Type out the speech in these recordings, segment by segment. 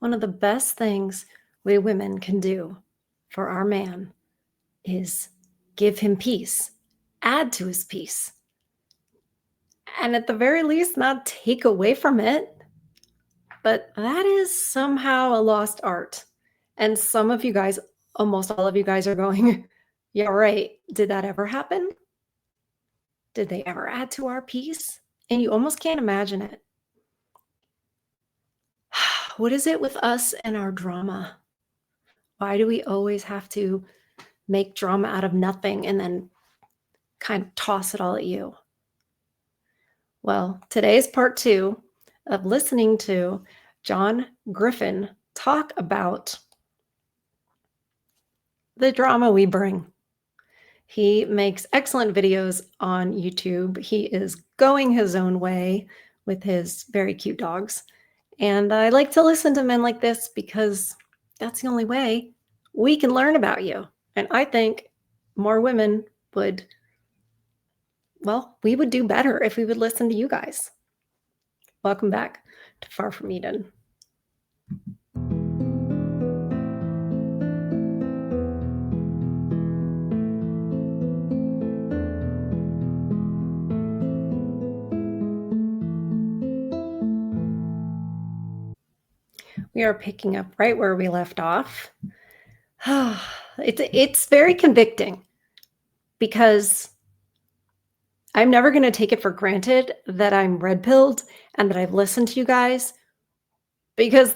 One of the best things we women can do for our man is give him peace, add to his peace, and at the very least, not take away from it. But that is somehow a lost art. And some of you guys, almost all of you guys, are going, yeah, right. Did that ever happen? Did they ever add to our peace? And you almost can't imagine it. What is it with us and our drama? Why do we always have to make drama out of nothing and then kind of toss it all at you? Well, today's part 2 of listening to John Griffin talk about the drama we bring. He makes excellent videos on YouTube. He is going his own way with his very cute dogs. And I like to listen to men like this because that's the only way we can learn about you. And I think more women would, well, we would do better if we would listen to you guys. Welcome back to Far From Eden. We are picking up right where we left off. It's very convicting because I'm never going to take it for granted that I'm red-pilled and that I've listened to you guys, because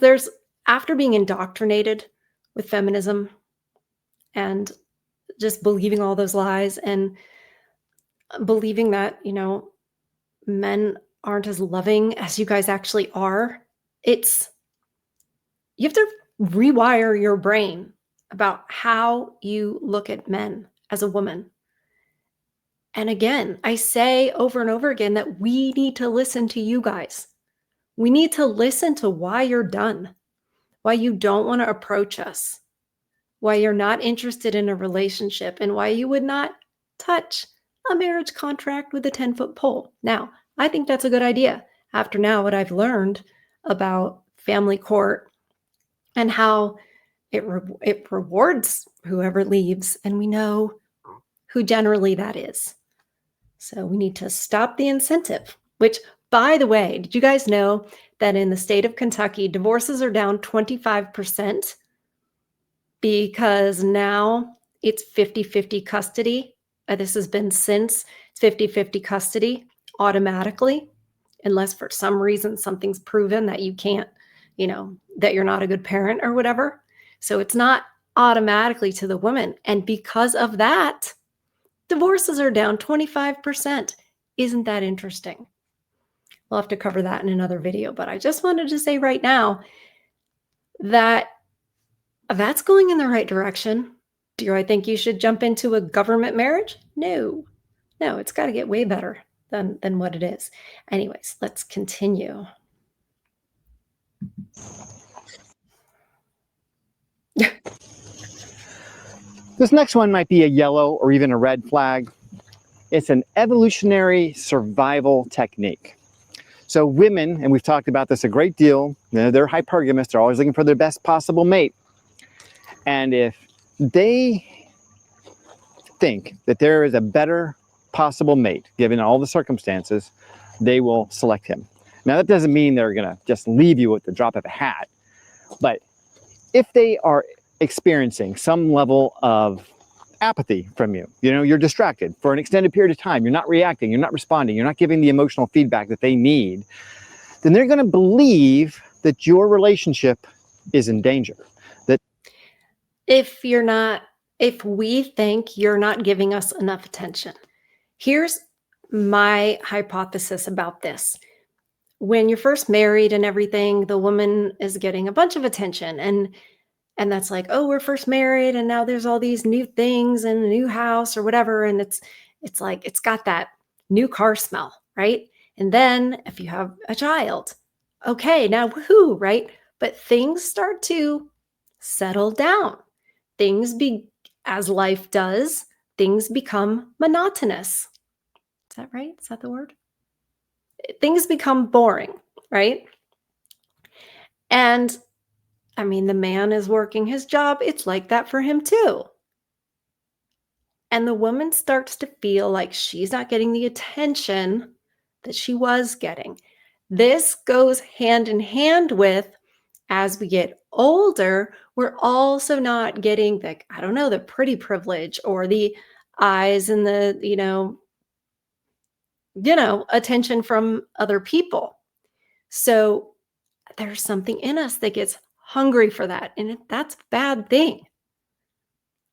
after being indoctrinated with feminism and just believing all those lies and believing that, men aren't as loving as you guys actually are, you have to rewire your brain about how you look at men as a woman. And again, I say over and over again that we need to listen to you guys. We need to listen to why you're done, why you don't want to approach us, why you're not interested in a relationship, and why you would not touch a marriage contract with a 10-foot pole. Now, I think that's a good idea after now what I've learned about family court and how it rewards whoever leaves, and we know who generally that is. So we need to stop the incentive, which, by the way, did you guys know that in the state of Kentucky, divorces are down 25% because now it's 50-50 custody? This has been since it's 50-50 custody automatically, unless for some reason something's proven that you can't, that you're not a good parent or whatever. So it's not automatically to the woman. And because of that, divorces are down 25%. Isn't that interesting? We'll have to cover that in another video, but I just wanted to say right now that that's going in the right direction. Do I think you should jump into a government marriage? No, it's got to get way better than what it is. Anyways, let's continue. This next one might be a yellow or even a red flag. It's an evolutionary survival technique. So women, and we've talked about this a great deal, they're hypergamous, they're always looking for their best possible mate. And if they think that there is a better possible mate, given all the circumstances, they will select him. Now that doesn't mean they're gonna just leave you at the drop of a hat, but if they are experiencing some level of apathy from you, you're distracted for an extended period of time, you're not reacting, you're not responding, you're not giving the emotional feedback that they need, then they're going to believe that your relationship is in danger. That if we think you're not giving us enough attention. Here's my hypothesis about this. When you're first married and everything, the woman is getting a bunch of attention, and that's like, oh, we're first married and now there's all these new things and a new house or whatever. And it's like, it's got that new car smell, right? And then if you have a child, okay, now woohoo, right? But things start to settle down. As life does, things become monotonous. Is that right? Is that the word? Things become boring, right? And I mean, the man is working his job. It's like that for him too. And the woman starts to feel like she's not getting the attention that she was getting. This goes hand in hand with, as we get older, we're also not getting the, I don't know, the pretty privilege or the eyes and the, attention from other people. So there's something in us that gets hungry for that. And that's a bad thing.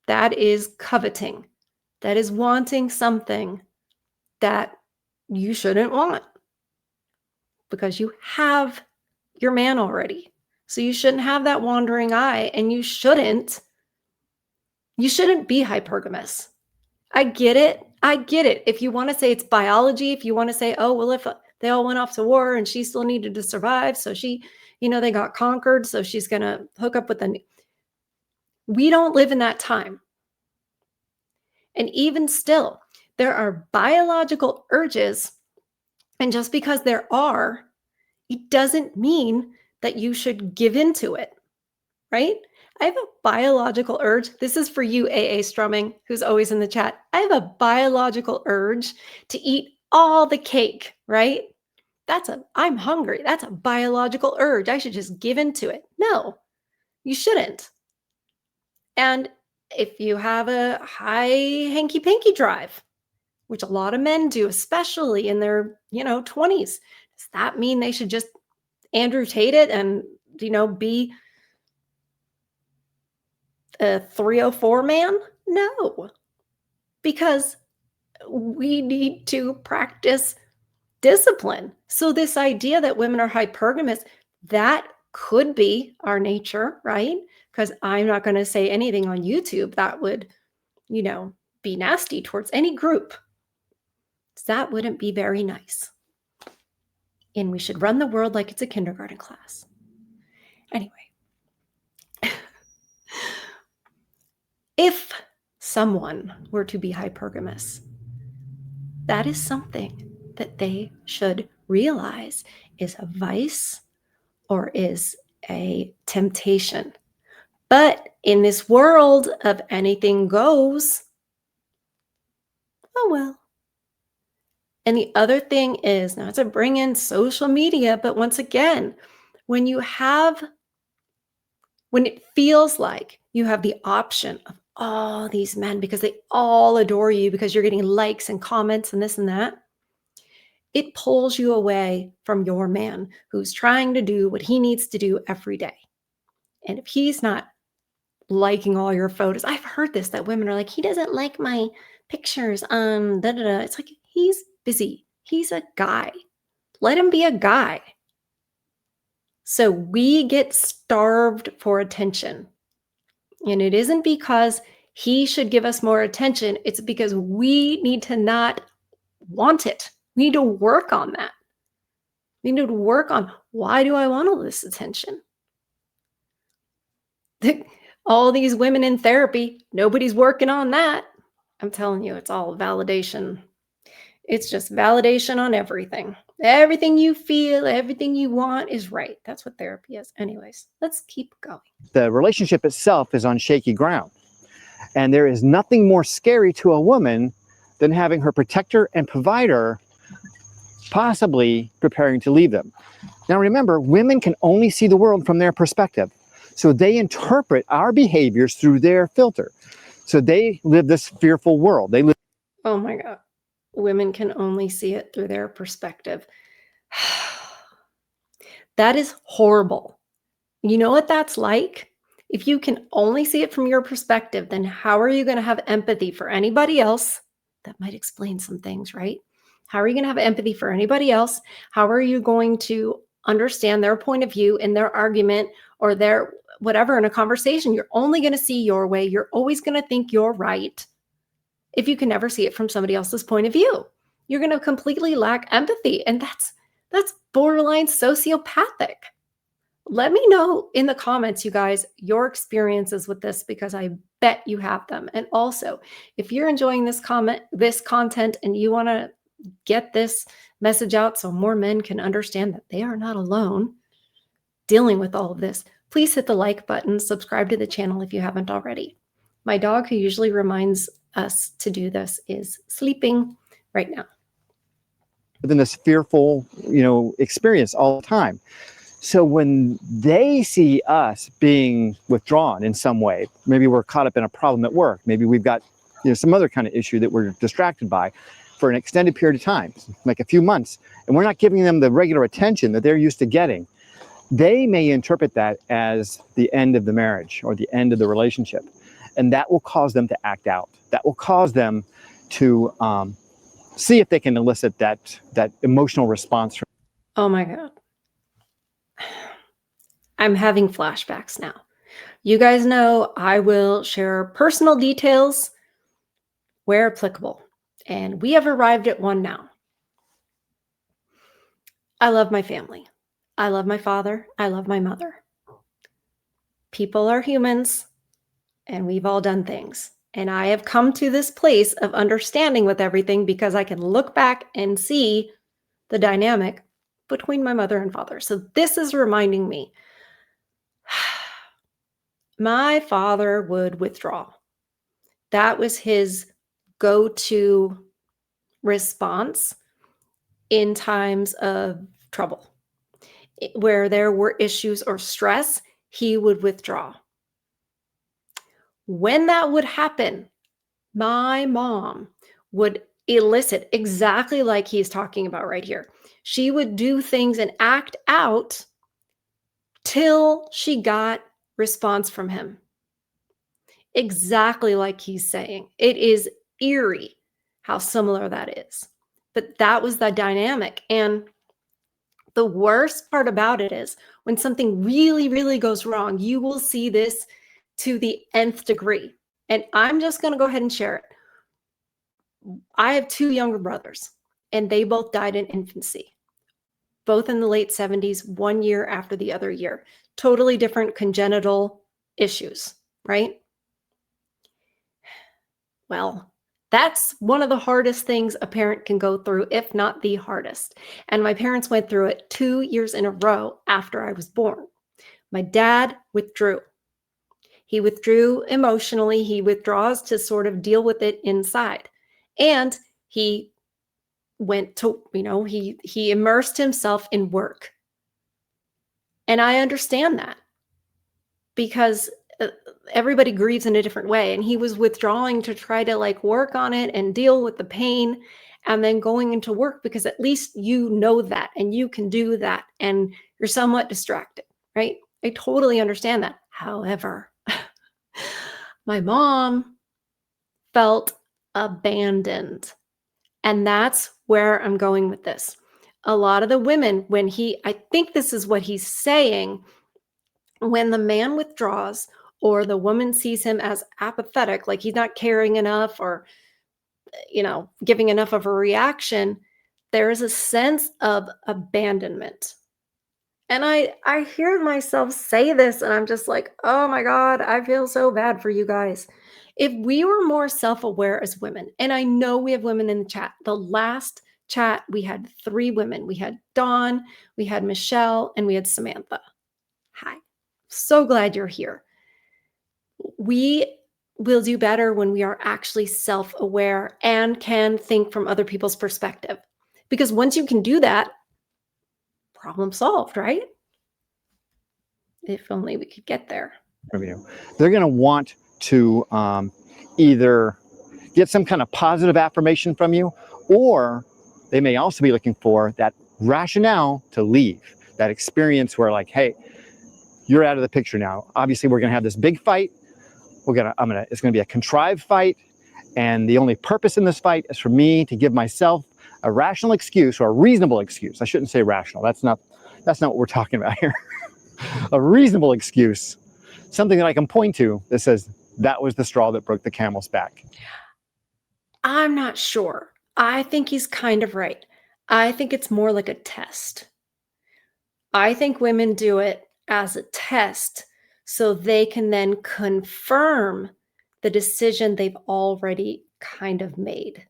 That is coveting. That is wanting something that you shouldn't want because you have your man already. So you shouldn't have that wandering eye, and you shouldn't be hypergamous. I get it. I get it. If you want to say it's biology, if you want to say, oh, well, if they all went off to war and she still needed to survive, so she, they got conquered, so she's going to hook up with we don't live in that time. And even still, there are biological urges. And just because there are, it doesn't mean that you should give into it, right? I have a biological urge. This is for you, AA Strumming, who's always in the chat. I have a biological urge to eat all the cake, right? I'm hungry. That's a biological urge. I should just give into it. No, you shouldn't. And if you have a high hanky-panky drive, which a lot of men do, especially in their, 20s, does that mean they should just Andrew Tate it and, be a 304 man? No, because we need to practice discipline. So this idea that women are hypergamous, that could be our nature, right? Because I'm not going to say anything on YouTube that would, be nasty towards any group. That wouldn't be very nice. And we should run the world like it's a kindergarten class. Anyway, if someone were to be hypergamous, that is something that they should realize is a vice or is a temptation. But in this world of anything goes, oh well. And the other thing is, not to bring in social media, but once again, when it feels like you have the option of all these men because they all adore you because you're getting likes and comments and this and that, it pulls you away from your man who's trying to do what he needs to do every day. And if he's not liking all your photos, I've heard this, that women are like, he doesn't like my pictures on da da da. It's like, he's busy. He's a guy. Let him be a guy. So we get starved for attention. And it isn't because he should give us more attention. It's because we need to not want it. We need to work on that. We need to work on, why do I want all this attention? All these women in therapy, nobody's working on that. I'm telling you, it's all validation. It's just validation on everything. Everything you feel, everything you want is right. That's what therapy is. Anyways, let's keep going. The relationship itself is on shaky ground. And there is nothing more scary to a woman than having her protector and provider possibly preparing to leave them. Now remember, women can only see the world from their perspective. So they interpret our behaviors through their filter. So they live this fearful world. Oh my God. Women can only see it through their perspective. That is horrible. You know what that's like? If you can only see it from your perspective, then how are you going to have empathy for anybody else? That might explain some things, right? How are you going to have empathy for anybody else? How are you going to understand their point of view in their argument or their whatever in a conversation? You're only going to see your way. You're always going to think you're right. If you can never see it from somebody else's point of view, you're going to completely lack empathy. And that's borderline sociopathic. Let me know in the comments, you guys, your experiences with this, because I bet you have them. And also, if you're enjoying this content and you want to get this message out so more men can understand that they are not alone dealing with all of this, Please hit the like button, subscribe to the channel if you haven't already. My dog, who usually reminds us to do this, is sleeping right now. Within this fearful, experience all the time. So when they see us being withdrawn in some way, maybe we're caught up in a problem at work, maybe we've got some other kind of issue that we're distracted by for an extended period of time, like a few months, and we're not giving them the regular attention that they're used to getting, they may interpret that as the end of the marriage or the end of the relationship. And that will cause them to act out. That will cause them to see if they can elicit that emotional response from. Oh my God. I'm having flashbacks now. You guys know I will share personal details where applicable, and we have arrived at one now. I love my family. I love my father. I love my mother. People are humans, and we've all done things. And I have come to this place of understanding with everything because I can look back and see the dynamic between my mother and father. So this is reminding me. My father would withdraw. That was his go-to response in times of trouble. Where there were issues or stress, he would withdraw. When that would happen, my mom would elicit exactly like he's talking about right here. She would do things and act out till she got response from him. Exactly like he's saying. It is eerie how similar that is. But that was the dynamic. And the worst part about it is when something really, really goes wrong, you will see this to the nth degree. And I'm just going to go ahead and share it. I have two younger brothers, and they both died in infancy, both in the late 70s, 1 year after the other year. Totally different congenital issues, right? Well, that's one of the hardest things a parent can go through, if not the hardest. And my parents went through it 2 years in a row after I was born. My dad withdrew. He withdrew emotionally. He withdraws to sort of deal with it inside. And he went to, he immersed himself in work. And I understand that because everybody grieves in a different way. And he was withdrawing to try to work on it and deal with the pain and then going into work because at least you know that and you can do that and you're somewhat distracted, right? I totally understand that. However, my mom felt abandoned. And that's where I'm going with this. A lot of the women, I think this is what he's saying, when the man withdraws or the woman sees him as apathetic, like he's not caring enough or, giving enough of a reaction, there is a sense of abandonment. And I hear myself say this and I'm just like, oh my God, I feel so bad for you guys. If we were more self-aware as women, and I know we have women in the chat, the last chat we had 3 women. We had Dawn, we had Michelle, and we had Samantha. Hi, so glad you're here. We will do better when we are actually self-aware and can think from other people's perspective. Because once you can do that, problem solved, right? If only we could get there. They're going to want to either get some kind of positive affirmation from you, or they may also be looking for that rationale to leave, that experience where hey, you're out of the picture now. Obviously, we're going to have this big fight. It's going to be a contrived fight. And the only purpose in this fight is for me to give myself a rational excuse or a reasonable excuse. I shouldn't say rational. That's not what we're talking about here. A reasonable excuse, something that I can point to that says that was the straw that broke the camel's back. I'm not sure. I think he's kind of right. I think it's more like a test. I think women do it as a test so they can then confirm the decision they've already kind of made.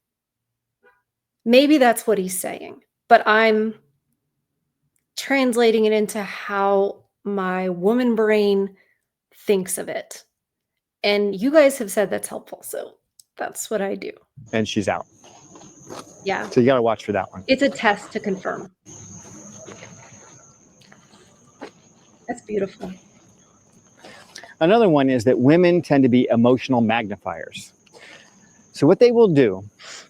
Maybe that's what he's saying, but I'm translating it into how my woman brain thinks of it. And you guys have said that's helpful. So that's what I do. And she's out. Yeah. So you got to watch for that one. It's a test to confirm. That's beautiful. Another one is that women tend to be emotional magnifiers. So what they will do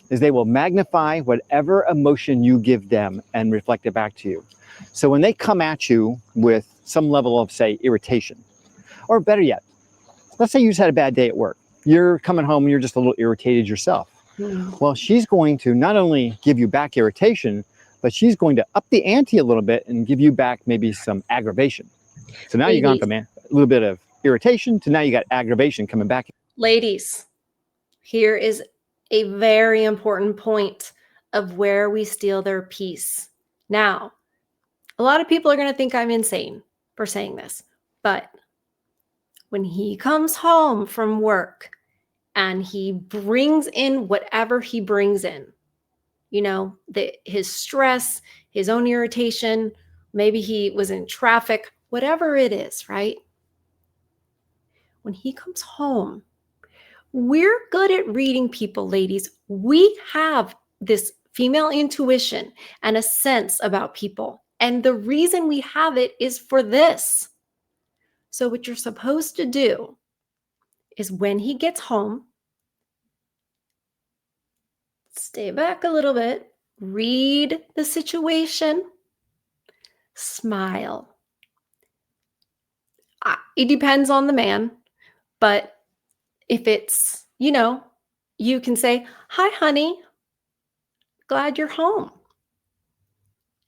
is they will magnify whatever emotion you give them and reflect it back to you. So when they come at you with some level of, say, irritation, or better yet, let's say you just had a bad day at work. You're coming home and you're just a little irritated yourself. Well, she's going to not only give you back irritation, but she's going to up the ante a little bit and give you back maybe some aggravation. So now you've gone from a little bit of irritation to now you got aggravation coming back. Ladies, here is a very important point of where we steal their peace. Now, a lot of people are going to think I'm insane for saying this, but when he comes home from work and he brings in whatever he brings in, you know, his stress, his own irritation, maybe he was in traffic, whatever it is, right? When he comes home, we're good at reading people, ladies. We have this female intuition and a sense about people. And the reason we have it is for this. So what you're supposed to do is when he gets home, stay back a little bit, read the situation, smile. It depends on the man, but if it's, you know, you can say, "Hi, honey, glad you're home."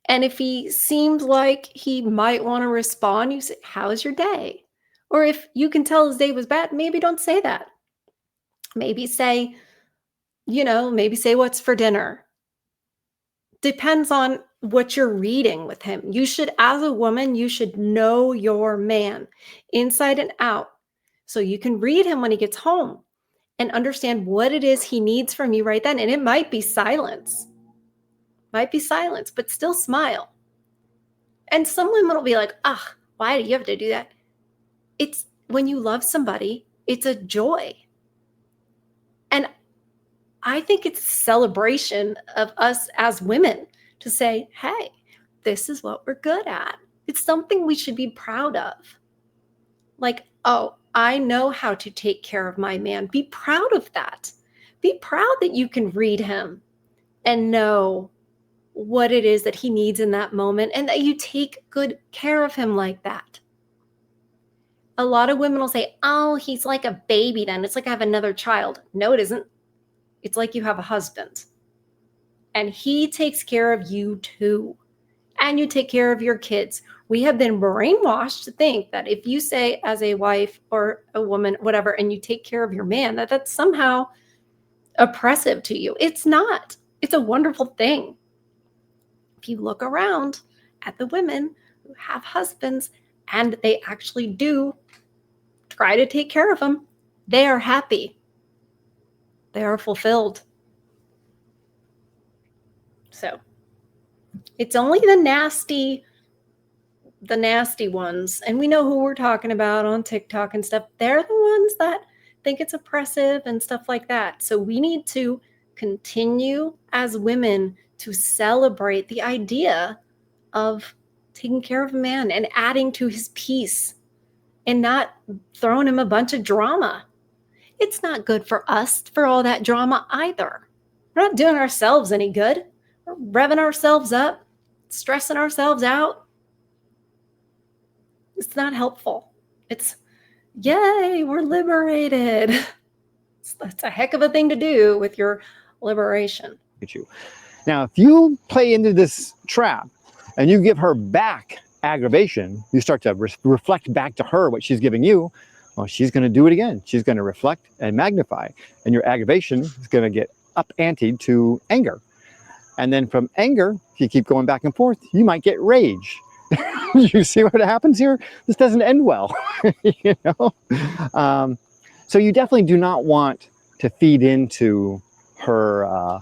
And if he seems like he might want to respond, you say, "How's your day?" Or if you can tell his day was bad, maybe don't say that. Maybe say, maybe say what's for dinner. Depends on what you're reading with him. You should, as a woman, you should know your man inside and out. So you can read him when he gets home and understand what it is he needs from you right then. And it might be silence, but still smile. And some women will be like, why do you have to do that? It's when you love somebody, it's a joy. And I think it's a celebration of us as women to say, hey, this is what we're good at. It's something we should be proud of. Like, oh, I know how to take care of my man. Be proud of that. Be proud that you can read him and know what it is that he needs in that moment and that you take good care of him like that. A lot of women will say, oh, he's like a baby then. It's like I have another child. No, it isn't. It's like you have a husband. And he takes care of you too. And you take care of your kids. We have been brainwashed to think that if you say as a wife or a woman, whatever, and you take care of your man, that's somehow oppressive to you. It's not. It's a wonderful thing. If you look around at the women who have husbands and they actually do try to take care of them, they are happy. They are fulfilled. So it's only the nasty ones, and we know who we're talking about on TikTok and stuff. They're the ones that think it's oppressive and stuff like that. So we need to continue as women to celebrate the idea of taking care of a man and adding to his peace and not throwing him a bunch of drama. It's not good for us for all that drama either. We're not doing ourselves any good. We're revving ourselves up, stressing ourselves out. It's not helpful. It's, yay, we're liberated. That's a heck of a thing to do with your liberation. Now, if you play into this trap and you give her back aggravation, you start to reflect back to her what she's giving you, well, she's going to do it again. She's going to reflect and magnify, and your aggravation is going to get up anteed to anger. And then from anger, if you keep going back and forth, you might get rage. You see what happens here? This doesn't end well. You know? So you definitely do not want to feed into her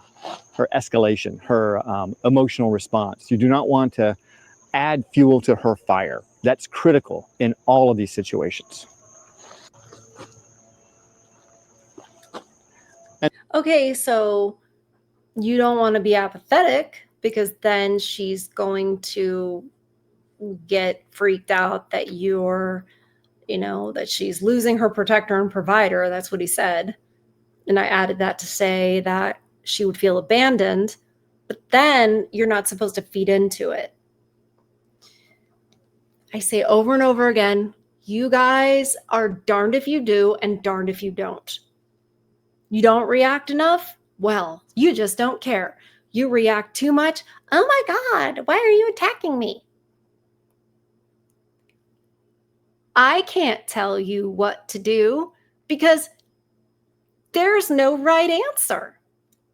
escalation, her emotional response. You do not want to add fuel to her fire. That's critical in all of these situations. Okay, so you don't want to be apathetic because then she's going to get freaked out that that she's losing her protector and provider. That's what he said. And I added that to say that she would feel abandoned, but then you're not supposed to feed into it. I say over and over again, you guys are darned if you do and darned if you don't. You don't react enough? Well, you just don't care. You react too much? Oh my God, why are you attacking me? I can't tell you what to do because there's no right answer.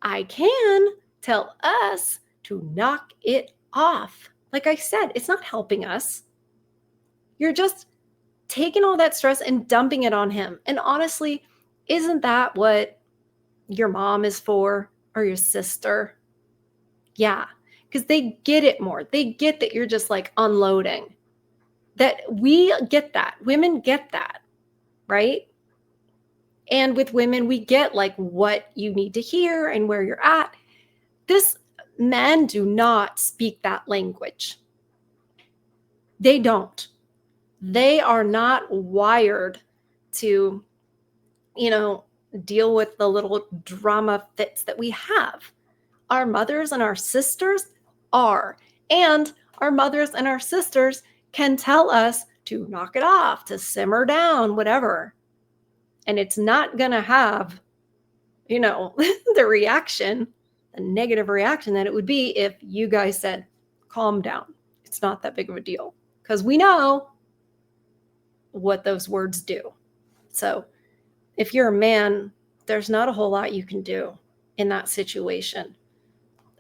I can tell us to knock it off. Like I said, it's not helping us. You're just taking all that stress and dumping it on him. And honestly, isn't that what your mom is for or your sister? Yeah, because they get it more. They get that you're just like unloading. That we get that. Women get that, right? And with women, we get like what you need to hear and where you're at. Men do not speak that language. They don't. They are not wired to, deal with the little drama fits that we have. Our mothers and our sisters are. And our mothers and our sisters can tell us to knock it off, to simmer down, whatever. And it's not going to have, the reaction, the negative reaction that it would be if you guys said, calm down. It's not that big of a deal. Because we know what those words do. So if you're a man, there's not a whole lot you can do in that situation.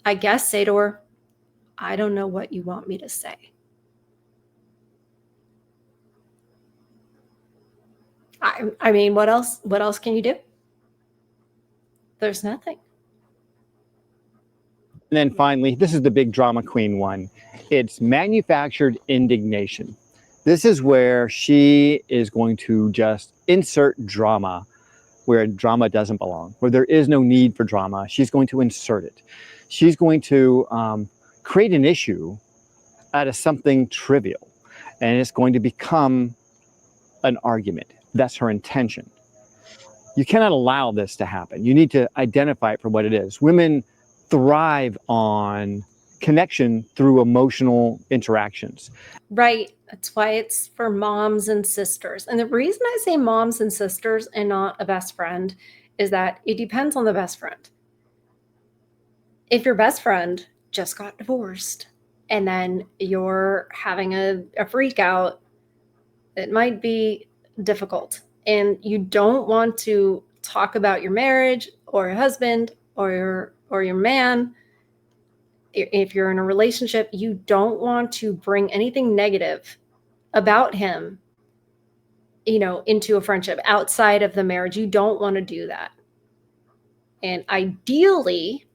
I guess say to her, I don't know what you want me to say. I mean, what else? What else can you do? There's nothing. And then finally, this is the big drama queen one. It's manufactured indignation. This is where she is going to just insert drama where drama doesn't belong, where there is no need for drama. She's going to insert it. She's going to create an issue out of something trivial, and it's going to become an argument. That's her intention. You cannot allow this to happen. You need to identify it for what it is. Women thrive on connection through emotional interactions. Right. That's why it's for moms and sisters. And the reason I say moms and sisters and not a best friend is that it depends on the best friend. If your best friend just got divorced and then you're having a freak out, it might be difficult. And you don't want to talk about your marriage or your husband or your man. If you're in a relationship, you don't want to bring anything negative about him, into a friendship outside of the marriage. You don't want to do that. And ideally,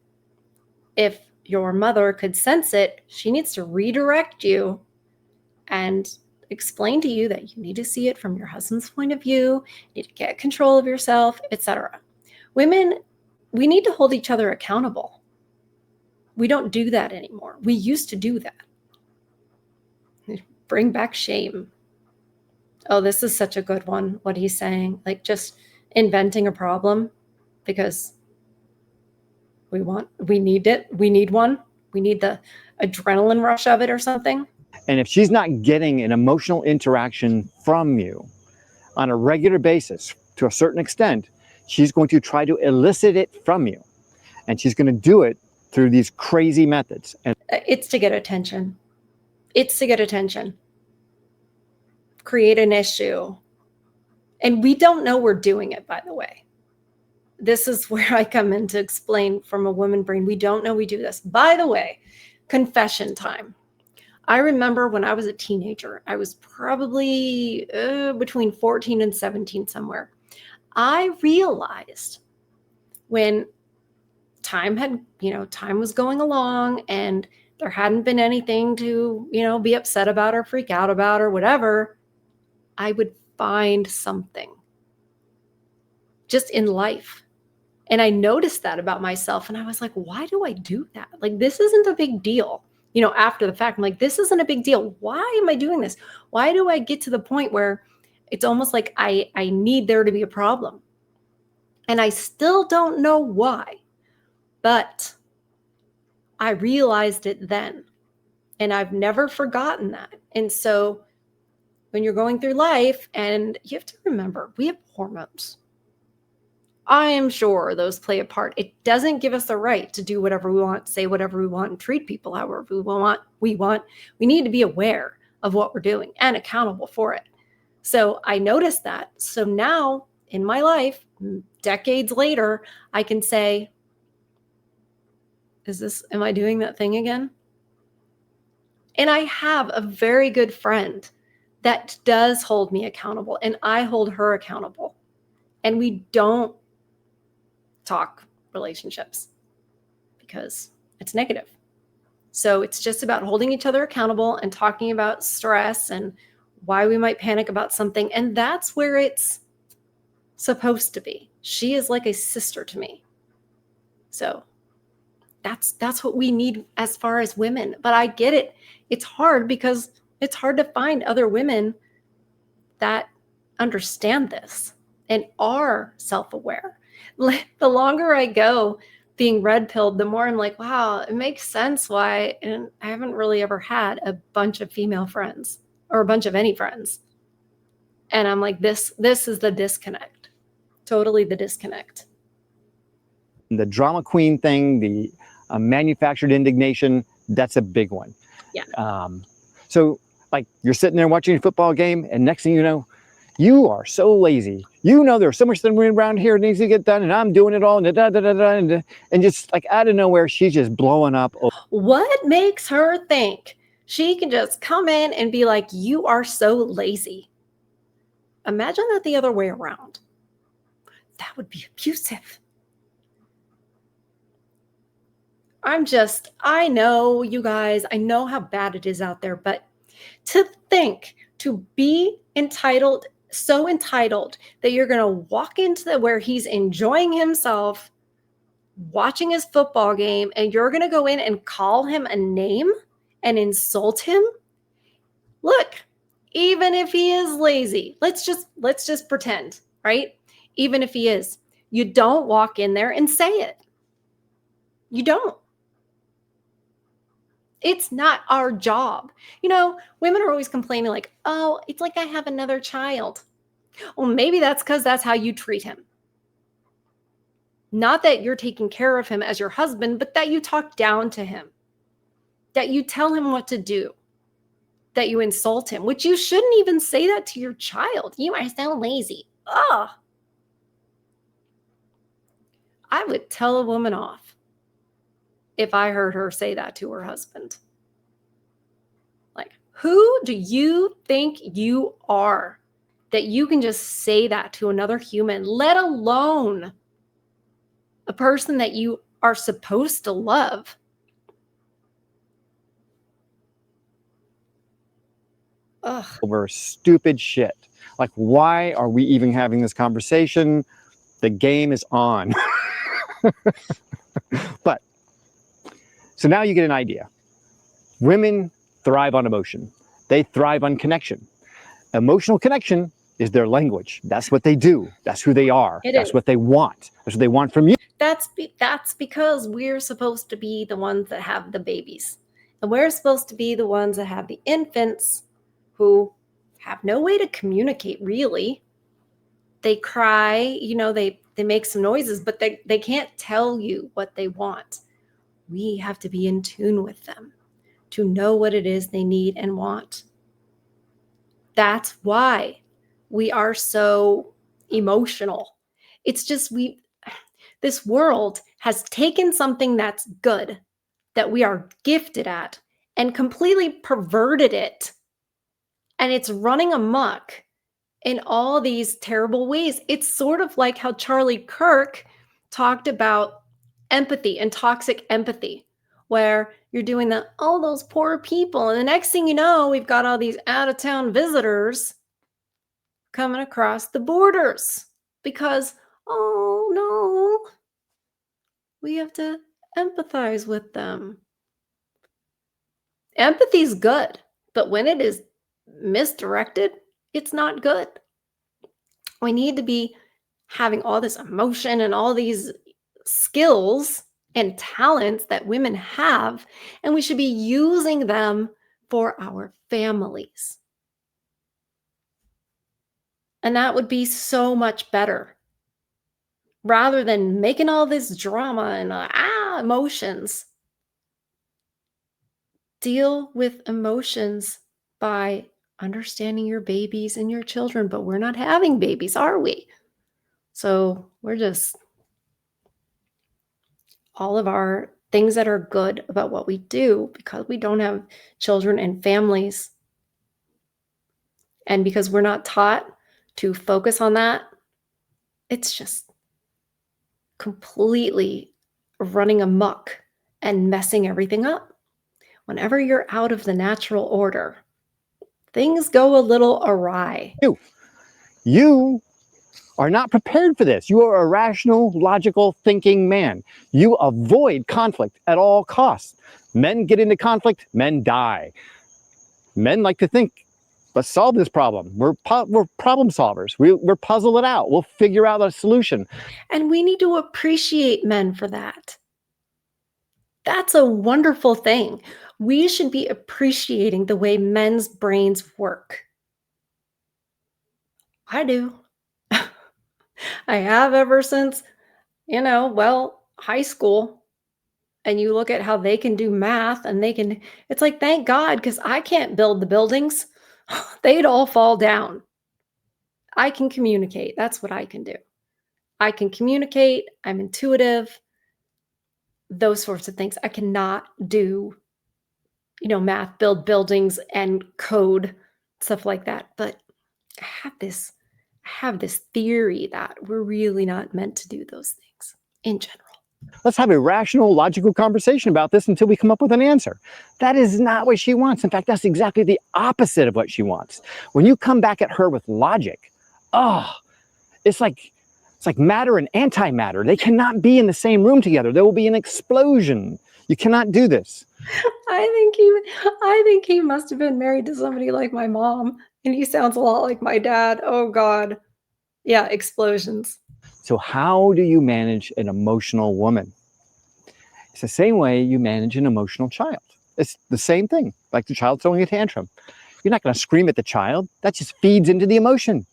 if your mother could sense it, she needs to redirect you and explain to you that you need to see it from your husband's point of view, you need to get control of yourself, etc. Women, we need to hold each other accountable. We don't do that anymore. We used to do that. Bring back shame. Oh, this is such a good one, what he's saying. Like just inventing a problem because we need it. We need one. We need the adrenaline rush of it or something. And if she's not getting an emotional interaction from you on a regular basis to a certain extent, she's going to try to elicit it from you. And she's going to do it through these crazy methods. And it's to get attention. It's to get attention. Create an issue. And we don't know we're doing it, by the way. This is where I come in to explain from a woman brain. We don't know we do this. By the way, confession time. I remember when I was a teenager, I was probably between 14 and 17 somewhere. I realized when time was going along and there hadn't been anything to, be upset about or freak out about or whatever, I would find something just in life. And I noticed that about myself. And I was like, why do I do that? Like, this isn't a big deal. After the fact, I'm like, this isn't a big deal. Why am I doing this? Why do I get to the point where it's almost like I need there to be a problem? And I still don't know why, but I realized it then. And I've never forgotten that. And so when you're going through life, and you have to remember, we have hormones. I am sure those play a part. It doesn't give us the right to do whatever we want, say whatever we want, and treat people however we want. We need to be aware of what we're doing and accountable for it. So I noticed that. So now in my life, decades later, I can say, am I doing that thing again? And I have a very good friend that does hold me accountable, and I hold her accountable. And we don't talk relationships because it's negative. So it's just about holding each other accountable and talking about stress and why we might panic about something. And that's where it's supposed to be. She is like a sister to me. So that's what we need as far as women. But I get it. It's hard because it's hard to find other women that understand this and are self-aware. The longer I go being red-pilled, the more I'm like, wow, it makes sense why. And I haven't really ever had a bunch of female friends or a bunch of any friends. And I'm like, this is the disconnect. Totally the disconnect. The drama queen thing, the manufactured indignation, that's a big one. Yeah. So like you're sitting there watching a football game, and next thing you know, you are so lazy. There's so much thing around here that needs to get done, and I'm doing it all, and just like out of nowhere, she's just blowing up. What makes her think she can just come in and be like, you are so lazy? Imagine that the other way around. That would be abusive. I know, you guys, I know how bad it is out there, but to be entitled, so entitled that you're going to walk into where he's enjoying himself, watching his football game, and you're going to go in and call him a name and insult him. Look, even if he is lazy, let's just pretend, right? Even if he is, you don't walk in there and say it. You don't. It's not our job. Women are always complaining like, oh, it's like I have another child. Well, maybe that's because that's how you treat him. Not that you're taking care of him as your husband, but that you talk down to him, that you tell him what to do, that you insult him, which you shouldn't even say that to your child. You are so lazy. Ugh. I would tell a woman off if I heard her say that to her husband. Like, who do you think you are that you can just say that to another human, let alone a person that you are supposed to love? Ugh. Over stupid shit. Like, why are we even having this conversation? The game is on. But, so now you get an idea. Women thrive on emotion. They thrive on connection. Emotional connection is their language. That's what they do. That's who they are. That's what they want. That's what they want from you. That's because we're supposed to be the ones that have the babies. And we're supposed to be the ones that have the infants who have no way to communicate, really. They cry, they make some noises, but they can't tell you what they want. We have to be in tune with them to know what it is they need and want. That's why we are so emotional. It's just this world has taken something that's good, that we are gifted at, and completely perverted it. And it's running amok in all these terrible ways. It's sort of like how Charlie Kirk talked about empathy and toxic empathy, where You're doing that, oh, those poor people. And the next thing you know, we've got all these out of town visitors coming across the borders because, oh no, we have to empathize with them. Empathy is good, but when it is misdirected, it's not good. We need to be having all this emotion and all these skills and talents that women have, and we should be using them for our families. And that would be so much better rather than making all this drama and emotions. Deal with emotions by understanding your babies and your children, but we're not having babies, are we? So we're just all of our things that are good about what we do because we don't have children and families. And because we're not taught to focus on that, it's just completely running amok and messing everything up. Whenever you're out of the natural order, things go a little awry. You are not prepared for this. You are a rational, logical thinking man. You avoid conflict at all costs. Men get into conflict, men die. Men like to think, let's solve this problem. We're problem solvers. We're puzzle it out. We'll figure out a solution. And we need to appreciate men for that. That's a wonderful thing. We should be appreciating the way men's brains work. I do. I have ever since, high school. And you look at how they can do math and it's like, thank God, because I can't build the buildings. They'd all fall down. I can communicate. That's what I can do. I can communicate. I'm intuitive. Those sorts of things. I cannot do, math, build buildings and code, stuff like that. But I have this theory that we're really not meant to do those things in general. Let's have a rational, logical conversation about this until we come up with an answer. That is not what she wants. In fact, that's exactly the opposite of what she wants. When you come back at her with logic, it's like matter and antimatter. They cannot be in the same room together. There will be an explosion. You cannot do this. I think he must have been married to somebody like my mom, and he sounds a lot like my dad. Oh God. Yeah, explosions. So how do you manage an emotional woman? It's the same way you manage an emotional child. It's the same thing, like the child throwing a tantrum. You're not going to scream at the child. That just feeds into the emotion.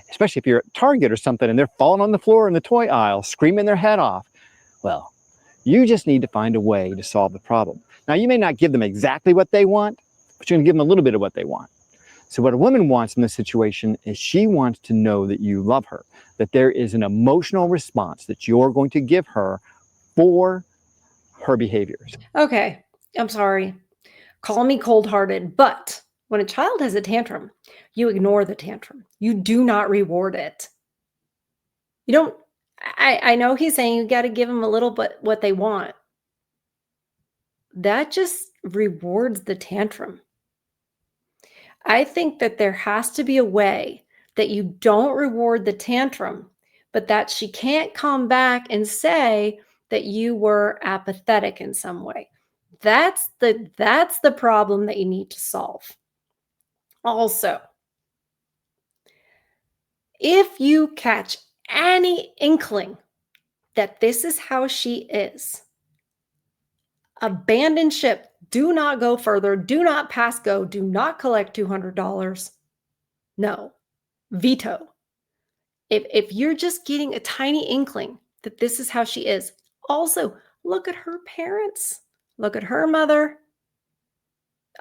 Especially if you're at Target or something and they're falling on the floor in the toy aisle, screaming their head off. Well, you just need to find a way to solve the problem. Now, you may not give them exactly what they want, but you're going to give them a little bit of what they want. So what a woman wants in this situation is she wants to know that you love her, that there is an emotional response that you're going to give her for her behaviors. Okay, I'm sorry. Call me cold-hearted, but when a child has a tantrum, you ignore the tantrum. You do not reward it. You don't. I know he's saying you got to give them a little bit what they want. That just rewards the tantrum. I think that there has to be a way that you don't reward the tantrum, but that she can't come back and say that you were apathetic in some way. That's the problem that you need to solve. Also, if you catch any inkling that this is how she is, abandon ship. Do not go further. Do not pass go. Do not collect $200. No. Veto. If you're just getting a tiny inkling that this is how she is, also look at her parents. Look at her mother.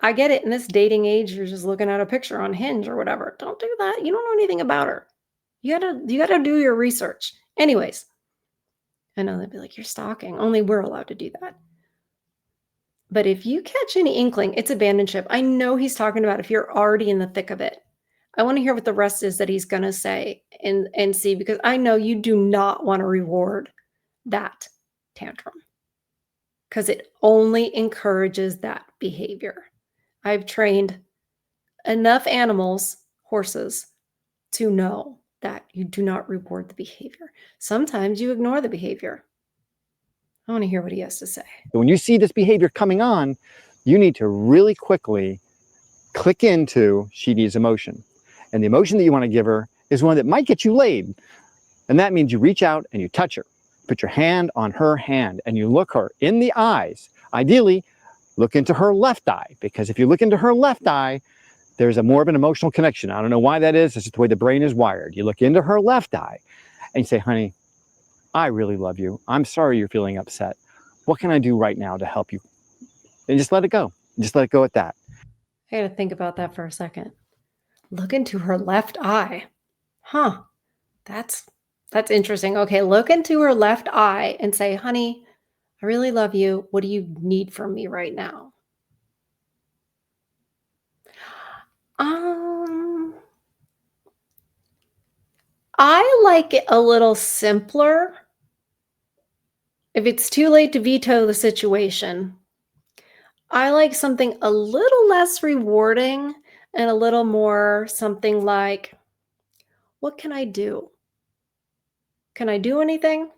I get it. In this dating age, you're just looking at a picture on Hinge or whatever. Don't do that. You don't know anything about her. You gotta do your research. Anyways, I know they'd be like, you're stalking. Only we're allowed to do that. But if you catch any inkling, it's abandoned ship. I know he's talking about if you're already in the thick of it. I want to hear what the rest is that he's going to say and see, because I know you do not want to reward that tantrum. because it only encourages that behavior. I've trained enough animals, horses, to know that you do not reward the behavior. Sometimes you ignore the behavior. I want to hear what he has to say. When you see this behavior coming on, you need to really quickly click into she needs emotion. And the emotion that you want to give her is one that might get you laid. And that means you reach out and you touch her. Put your hand on her hand and you look her in the eyes. Ideally, look into her left eye, because if you look into her left eye, there's more of an emotional connection. I don't know why that is. It's just the way the brain is wired. You look into her left eye and you say, honey, I really love you. I'm sorry you're feeling upset. What can I do right now to help you? And just let it go. Just let it go at that. I got to think about that for a second. Look into her left eye. Huh. That's interesting. Okay, look into her left eye and say, honey, I really love you. What do you need from me right now? I like it a little simpler. If it's too late to veto the situation, I like something a little less rewarding and a little more something like, what can I do? Can I do anything?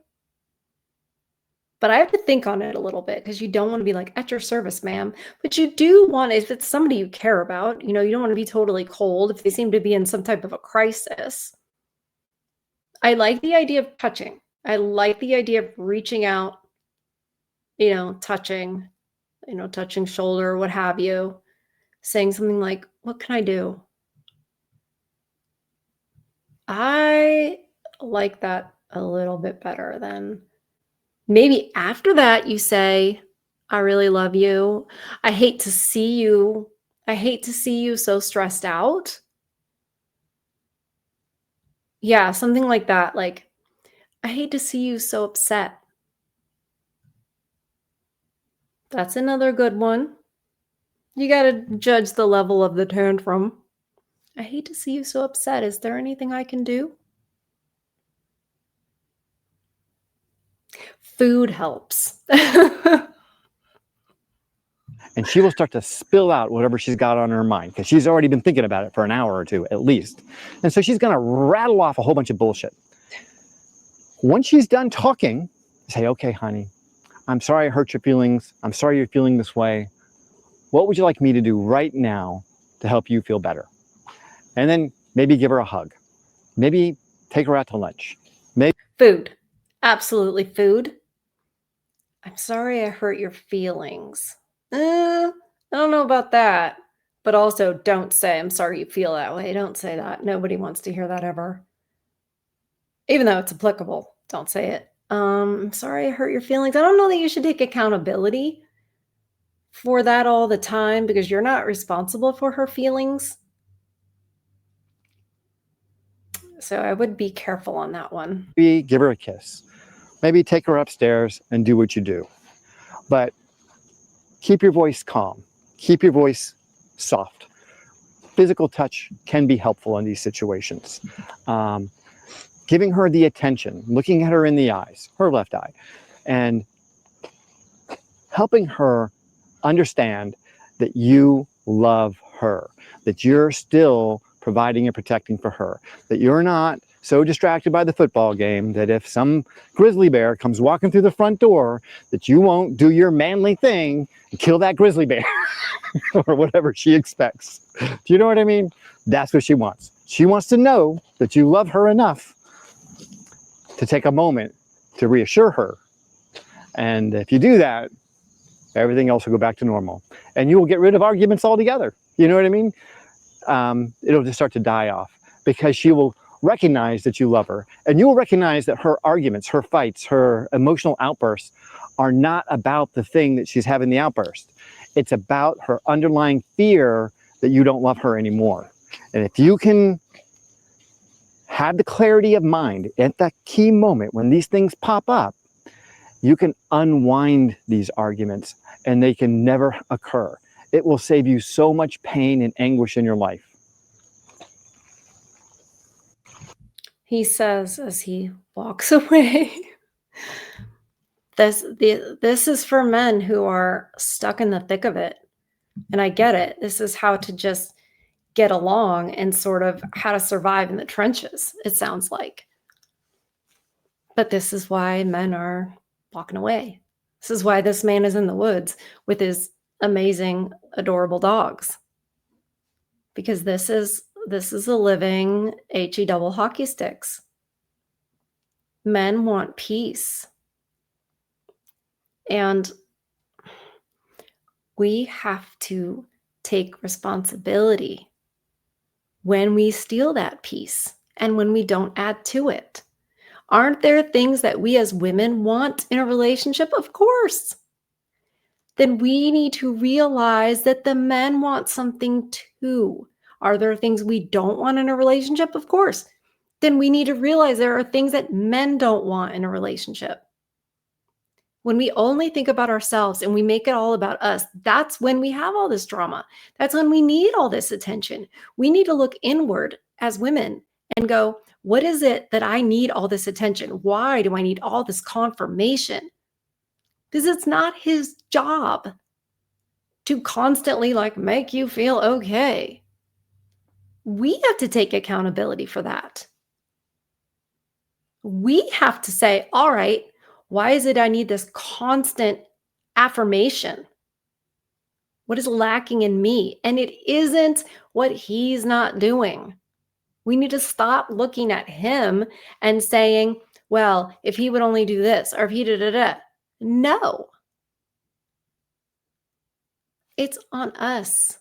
But I have to think on it a little bit because you don't want to be like, at your service, ma'am. But you do want, if it's somebody you care about, you don't want to be totally cold if they seem to be in some type of a crisis. I like the idea of touching. I like the idea of reaching out, touching, touching shoulder, what have you, saying something like, what can I do? I like that a little bit better than maybe after that you say, I really love you. I hate to see you. I hate to see you so stressed out. Yeah, something like that. Like, I hate to see you so upset. That's another good one. You got to judge the level of the tantrum. I hate to see you so upset. Is there anything I can do? Food helps. And she will start to spill out whatever she's got on her mind, because she's already been thinking about it for an hour or two at least. And so she's going to rattle off a whole bunch of bullshit. Once she's done talking, say, okay, honey, I'm sorry I hurt your feelings. I'm sorry you're feeling this way. What would you like me to do right now to help you feel better? And then maybe give her a hug. Maybe take her out to lunch. Maybe Food. Absolutely food. I'm sorry I hurt your feelings. I don't know about that. But also, don't say, I'm sorry you feel that way. Don't say that. Nobody wants to hear that ever. Even though it's applicable, don't say it. I'm sorry I hurt your feelings. I don't know that you should take accountability for that all the time because you're not responsible for her feelings. So I would be careful on that one. give her a kiss. Maybe take her upstairs and do what you do. But keep your voice calm. Keep your voice soft. Physical touch can be helpful in these situations. Giving her the attention, looking at her in the eyes, her left eye, and helping her understand that you love her, that you're still providing and protecting for her, that you're not so distracted by the football game that if some grizzly bear comes walking through the front door, that you won't do your manly thing and kill that grizzly bear or whatever she expects. Do you know what I mean? That's what she wants. She wants to know that you love her enough to take a moment to reassure her. And if you do that, everything else will go back to normal. And you will get rid of arguments altogether. You know what I mean? It'll just start to die off because she will recognize that you love her. And you will recognize that her arguments, her fights, her emotional outbursts are not about the thing that she's having the outburst. It's about her underlying fear that you don't love her anymore. And if you can have the clarity of mind at that key moment when these things pop up, you can unwind these arguments and they can never occur. It will save you so much pain and anguish in your life. He says as he walks away. This is for men who are stuck in the thick of it, and I get it. This is how to just get along and sort of how to survive in the trenches, it sounds like. But this is why men are walking away. This is why this man is in the woods with his amazing, adorable dogs. Because this is a living HE double hockey sticks. Men want peace. And we have to take responsibility when we steal that peace and when we don't add to it. Aren't there things that we as women want in a relationship? Of course. Then we need to realize that the men want something too. Are there things we don't want in a relationship? Of course. Then we need to realize there are things that men don't want in a relationship. When we only think about ourselves and we make it all about us, that's when we have all this drama. That's when we need all this attention. We need to look inward as women and go, what is it that I need all this attention? Why do I need all this confirmation? Because it's not his job to constantly like make you feel okay. We have to take accountability for that. We have to say, all right, why is it I need this constant affirmation? What is lacking in me? And it isn't what he's not doing. We need to stop looking at him and saying, well, if he would only do this or if he did. No, it's on us.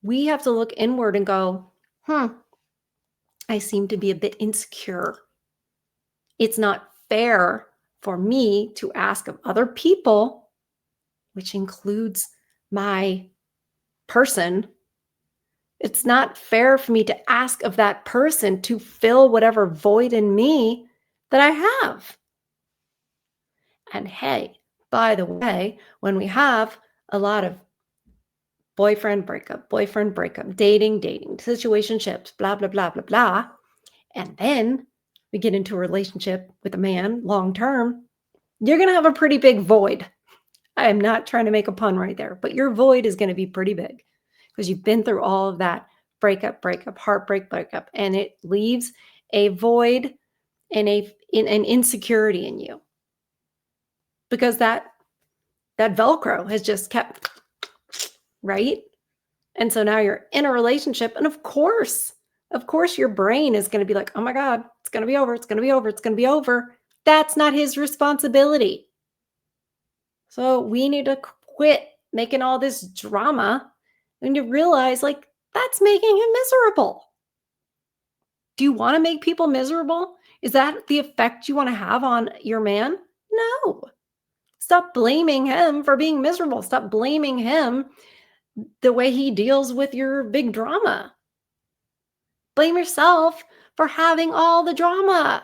We have to look inward and go, I seem to be a bit insecure. It's not fair for me to ask of other people, which includes my person. It's not fair for me to ask of that person to fill whatever void in me that I have. And hey, by the way, when we have a lot of boyfriend breakup, dating, situationships, blah, blah, blah, blah, blah, and then we get into a relationship with a man long term, you're going to have a pretty big void. I am not trying to make a pun right there, but your void is going to be pretty big because you've been through all of that breakup, heartbreak, breakup, and it leaves a void and an insecurity in you because that Velcro has just kept, right? And so now you're in a relationship, and of course, your brain is going to be like, oh my God, it's going to be over. It's going to be over. It's going to be over. That's not his responsibility. So we need to quit making all this drama and to realize like that's making him miserable. Do you want to make people miserable? Is that the effect you want to have on your man? No. Stop blaming him for being miserable. Stop blaming him the way he deals with your big drama. Blame yourself for having all the drama.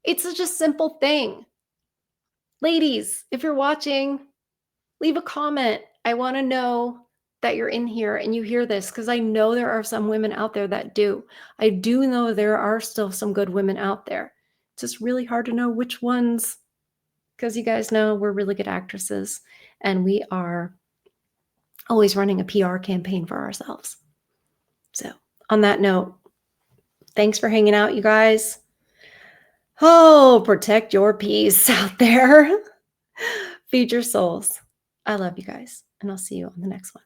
It's such a simple thing. Ladies, if you're watching, leave a comment. I want to know that you're in here and you hear this because I know there are some women out there that do. I do know there are still some good women out there. It's just really hard to know which ones because you guys know we're really good actresses and we are always running a PR campaign for ourselves. So, on that note, thanks for hanging out, you guys. Oh, protect your peace out there. Feed your souls. I love you guys, and I'll see you on the next one.